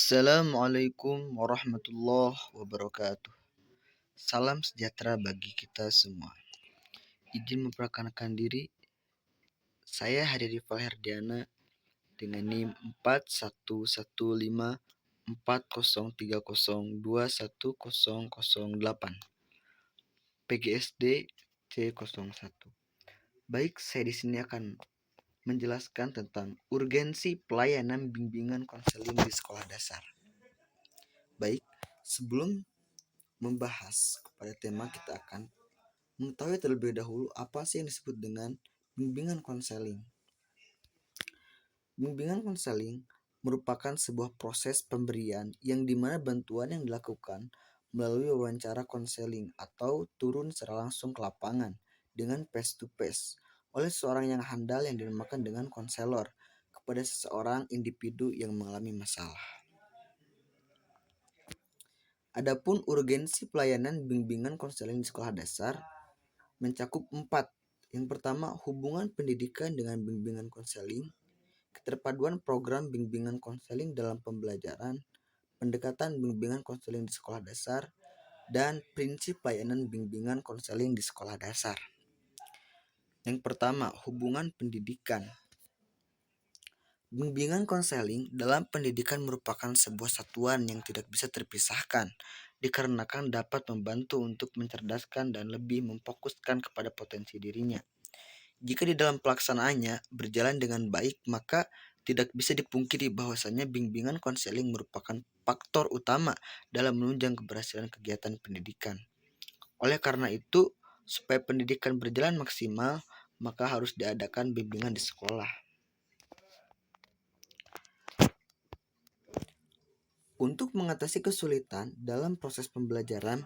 Assalamualaikum warahmatullahi wabarakatuh. Salam sejahtera bagi kita semua. Izin memperkenalkan diri, saya Hadiri Falherdiana dengan NIM 415403021008 PGSD C01. Baik, saya di sini akan menjelaskan tentang urgensi pelayanan bimbingan konseling di sekolah dasar. Baik, sebelum membahas kepada tema, kita akan mengetahui terlebih dahulu apa sih yang disebut dengan bimbingan konseling. Bimbingan konseling merupakan sebuah proses pemberian yang dimana bantuan yang dilakukan melalui wawancara konseling atau turun secara langsung ke lapangan dengan face to face oleh seorang yang handal yang dinamakan dengan konselor kepada seseorang individu yang mengalami masalah. Adapun urgensi pelayanan bimbingan konseling di sekolah dasar mencakup 4. Yang pertama, hubungan pendidikan dengan bimbingan konseling, keterpaduan program bimbingan konseling dalam pembelajaran, pendekatan bimbingan konseling di sekolah dasar, dan prinsip pelayanan bimbingan konseling di sekolah dasar. Yang pertama, hubungan pendidikan. Bimbingan konseling dalam pendidikan merupakan sebuah satuan yang tidak bisa terpisahkan, dikarenakan dapat membantu untuk mencerdaskan dan lebih memfokuskan kepada potensi dirinya. Jika di dalam pelaksanaannya berjalan dengan baik, maka tidak bisa dipungkiri bahwasanya bimbingan konseling merupakan faktor utama dalam menunjang keberhasilan kegiatan pendidikan. Oleh karena itu, supaya pendidikan berjalan maksimal, maka harus diadakan bimbingan di sekolah. Untuk mengatasi kesulitan dalam proses pembelajaran,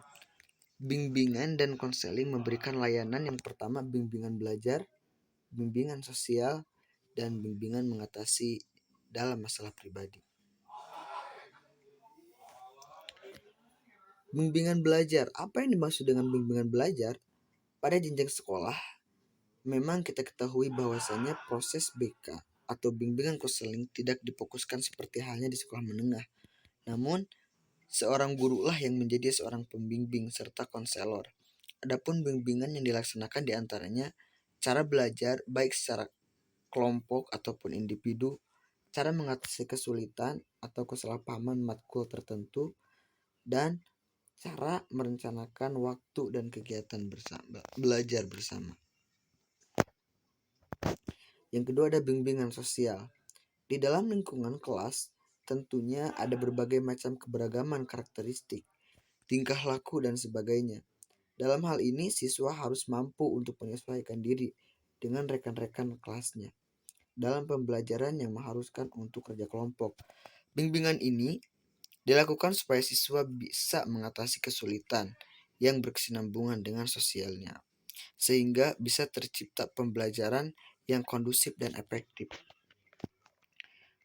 bimbingan dan konseling memberikan layanan yang pertama bimbingan belajar, bimbingan sosial, dan bimbingan mengatasi dalam masalah pribadi. Bimbingan belajar. Apa yang dimaksud dengan bimbingan belajar? Pada jenjang sekolah, memang kita ketahui bahwasanya proses BK atau bimbingan konseling tidak difokuskan seperti halnya di sekolah menengah. Namun, seorang guru lah yang menjadi seorang pembimbing serta konselor. Adapun bimbingan yang dilaksanakan diantaranya cara belajar baik secara kelompok ataupun individu, cara mengatasi kesulitan atau kesalahpahaman matkul tertentu, dan cara merencanakan waktu dan kegiatan bersama, belajar bersama. Yang kedua ada bimbingan sosial. Di dalam lingkungan kelas, tentunya ada berbagai macam keberagaman karakteristik, tingkah laku, dan sebagainya. Dalam hal ini, siswa harus mampu untuk menyesuaikan diri dengan rekan-rekan kelasnya dalam pembelajaran yang mengharuskan untuk kerja kelompok. Bimbingan ini dilakukan supaya siswa bisa mengatasi kesulitan yang berkesinambungan dengan sosialnya, sehingga bisa tercipta pembelajaran yang kondusif dan efektif.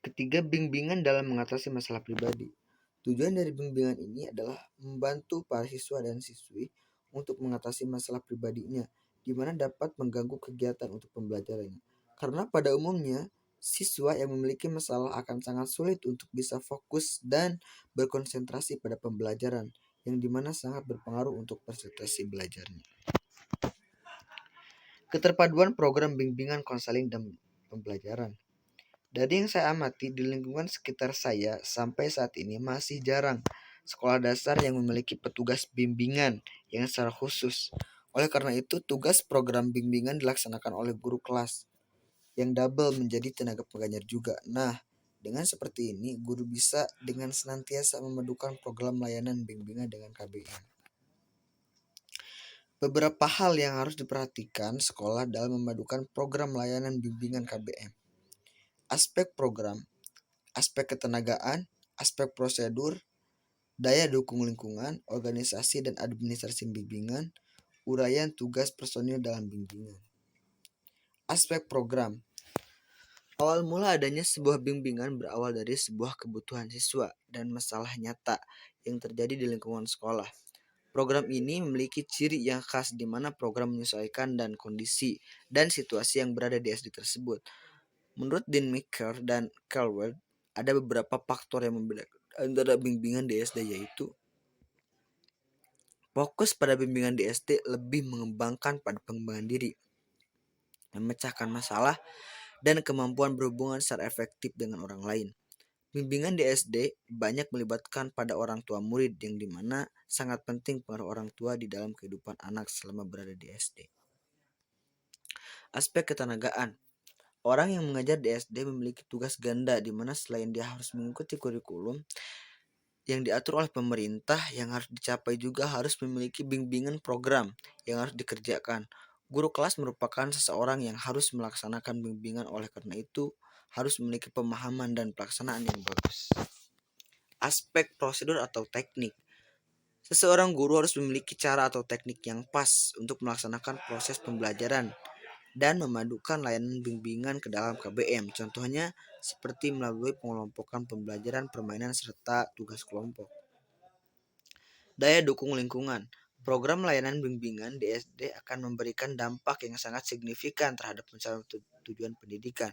Ketiga, bimbingan dalam mengatasi masalah pribadi. Tujuan dari bimbingan ini adalah membantu para siswa dan siswi untuk mengatasi masalah pribadinya, di mana dapat mengganggu kegiatan untuk pembelajarannya. Karena pada umumnya, siswa yang memiliki masalah akan sangat sulit untuk bisa fokus dan berkonsentrasi pada pembelajaran, yang dimana sangat berpengaruh untuk prestasi belajarnya. Keterpaduan program bimbingan konseling dan pembelajaran. Dari yang saya amati di lingkungan sekitar saya sampai saat ini masih jarang sekolah dasar yang memiliki petugas bimbingan yang secara khusus. Oleh karena itu, tugas program bimbingan dilaksanakan oleh guru kelas yang double menjadi tenaga pengajar juga. Nah, dengan seperti ini, guru bisa dengan senantiasa memadukan program layanan bimbingan dengan KBM. Beberapa hal yang harus diperhatikan sekolah dalam memadukan program layanan bimbingan KBM. Aspek program, aspek ketenagaan, aspek prosedur, daya dukung lingkungan, organisasi dan administrasi bimbingan, uraian tugas personil dalam bimbingan. Aspek program. Awal mula adanya sebuah bimbingan berawal dari sebuah kebutuhan siswa dan masalah nyata yang terjadi di lingkungan sekolah. Program ini memiliki ciri yang khas di mana program menyesuaikan dan kondisi dan situasi yang berada di SD tersebut. Menurut Dean Maker dan Carl Weld, ada beberapa faktor yang membedakan antara bimbingan di SD, yaitu fokus pada bimbingan di SD lebih mengembangkan pada pengembangan diri, memecahkan masalah, dan kemampuan berhubungan secara efektif dengan orang lain. Bimbingan di SD banyak melibatkan pada orang tua murid, yang dimana sangat penting pengaruh orang tua di dalam kehidupan anak selama berada di SD. Aspek ketenagaan. Orang yang mengajar di SD memiliki tugas ganda, di mana selain dia harus mengikuti kurikulum yang diatur oleh pemerintah, yang harus dicapai juga harus memiliki bimbingan program yang harus dikerjakan. Guru kelas merupakan seseorang yang harus melaksanakan bimbingan, oleh karena itu harus memiliki pemahaman dan pelaksanaan yang bagus. Aspek prosedur atau teknik. Seseorang guru harus memiliki cara atau teknik yang pas untuk melaksanakan proses pembelajaran dan memadukan layanan bimbingan ke dalam KBM. Contohnya seperti melalui pengelompokan pembelajaran, permainan, serta tugas kelompok. Daya dukung lingkungan. Program layanan bimbingan di SD akan memberikan dampak yang sangat signifikan terhadap pencapaian tujuan pendidikan,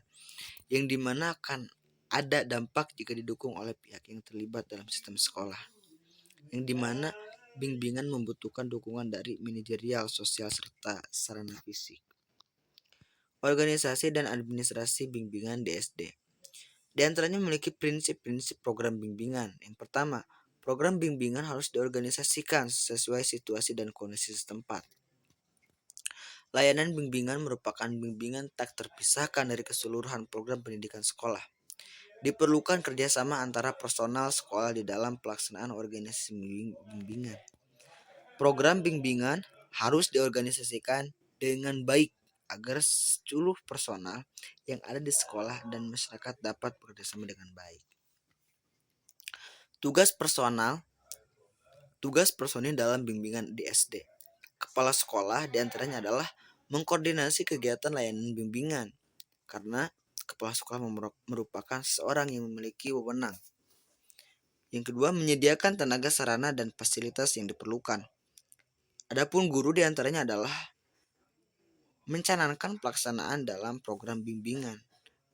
yang dimana akan ada dampak jika didukung oleh pihak yang terlibat dalam sistem sekolah, yang dimana bimbingan membutuhkan dukungan dari manajerial, sosial, serta sarana fisik. Organisasi dan administrasi bimbingan di SD. Di antaranya memiliki prinsip-prinsip program bimbingan. Yang pertama, program bimbingan harus diorganisasikan sesuai situasi dan kondisi setempat. Layanan bimbingan merupakan bimbingan tak terpisahkan dari keseluruhan program pendidikan sekolah. Diperlukan kerjasama antara personal sekolah di dalam pelaksanaan organisasi bimbingan. Program bimbingan harus diorganisasikan dengan baik agar seluruh personal yang ada di sekolah dan masyarakat dapat bekerjasama dengan baik. Tugas personil dalam bimbingan di SD. Kepala sekolah diantaranya adalah mengkoordinasi kegiatan layanan bimbingan, karena kepala sekolah merupakan seorang yang memiliki wewenang. Yang kedua, menyediakan tenaga, sarana, dan fasilitas yang diperlukan. Adapun guru diantaranya adalah mencanangkan pelaksanaan dalam program bimbingan,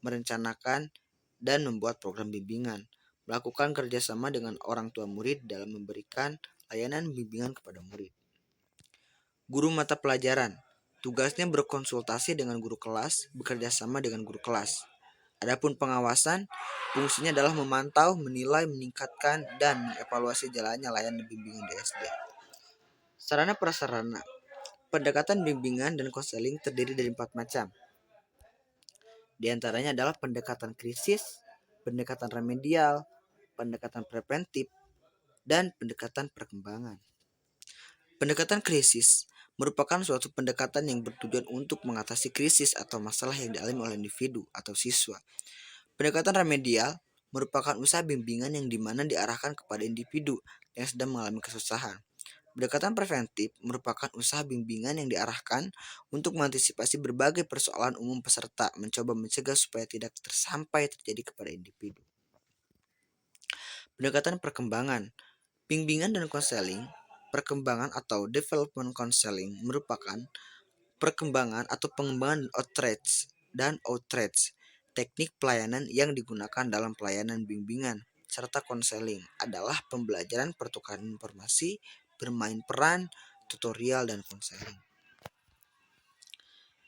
merencanakan dan membuat program bimbingan, melakukan kerjasama dengan orang tua murid dalam memberikan layanan bimbingan kepada murid. Guru mata pelajaran, tugasnya berkonsultasi dengan guru kelas, bekerja sama dengan guru kelas. Adapun pengawasan, fungsinya adalah memantau, menilai, meningkatkan, dan mengevaluasi jalannya layanan bimbingan di SD. Sarana prasarana. Pendekatan bimbingan dan konseling terdiri dari 4 macam. Di antaranya adalah pendekatan krisis, pendekatan remedial, pendekatan preventif, dan pendekatan perkembangan. Pendekatan krisis merupakan suatu pendekatan yang bertujuan untuk mengatasi krisis atau masalah yang dialami oleh individu atau siswa. Pendekatan remedial merupakan usaha bimbingan yang dimana diarahkan kepada individu yang sedang mengalami kesusahan. Pendekatan preventif merupakan usaha bimbingan yang diarahkan untuk mengantisipasi berbagai persoalan umum peserta, mencoba mencegah supaya tidak sampai terjadi kepada individu. Pendekatan perkembangan, bimbingan dan konseling perkembangan atau development counseling merupakan perkembangan atau pengembangan outreach, teknik pelayanan yang digunakan dalam pelayanan bimbingan serta konseling adalah pembelajaran pertukaran informasi, bermain peran, tutorial, dan konseling.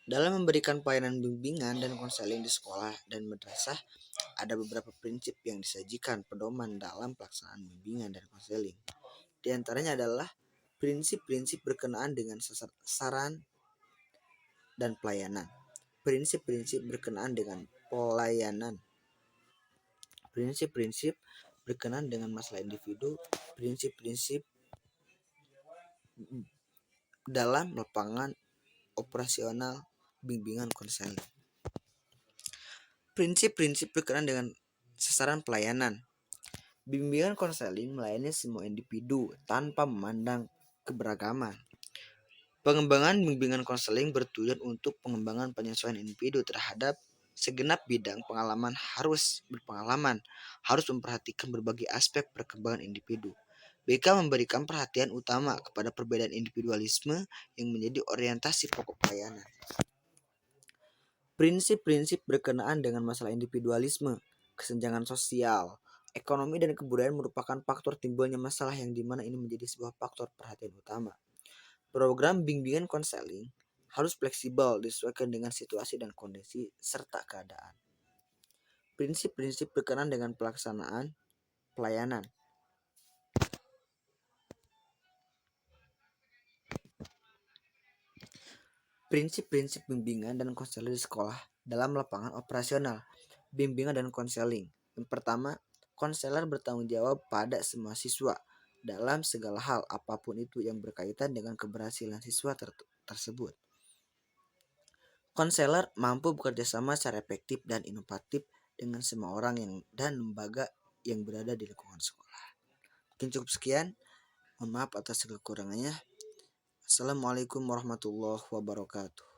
Dalam memberikan pelayanan bimbingan dan konseling di sekolah dan madrasah, ada beberapa prinsip yang disajikan pedoman dalam pelaksanaan bimbingan dan konseling. Di antaranya adalah prinsip-prinsip berkenaan dengan sasaran dan pelayanan. Prinsip-prinsip berkenaan dengan pelayanan. Prinsip-prinsip berkenaan dengan masalah individu. Prinsip-prinsip dalam lapangan operasional bimbingan konseling. Prinsip-prinsip berkenaan dengan sasaran pelayanan. Bimbingan konseling melayani semua individu tanpa memandang keberagaman. Pengembangan bimbingan konseling bertujuan untuk pengembangan penyesuaian individu terhadap segenap bidang pengalaman, harus memperhatikan berbagai aspek perkembangan individu. BK memberikan perhatian utama kepada perbedaan individualisme yang menjadi orientasi pokok pelayanan. Prinsip-prinsip berkenaan dengan masalah individualisme, kesenjangan sosial, Ekonomi dan kebudayaan merupakan faktor timbulnya masalah yang dimana ini menjadi sebuah faktor perhatian utama. Program bimbingan konseling harus fleksibel disesuaikan dengan situasi dan kondisi serta keadaan. Prinsip-prinsip berkenan dengan pelaksanaan pelayanan. Prinsip-prinsip bimbingan dan konseling di sekolah dalam lapangan operasional. Bimbingan dan konseling. Yang pertama, konselor bertanggung jawab pada semua siswa dalam segala hal apapun itu yang berkaitan dengan keberhasilan siswa tersebut. Konselor mampu bekerja sama secara efektif dan inovatif dengan semua orang dan lembaga yang berada di lingkungan sekolah. Mungkin cukup sekian. Mohon maaf atas segala kekurangannya. Assalamualaikum warahmatullahi wabarakatuh.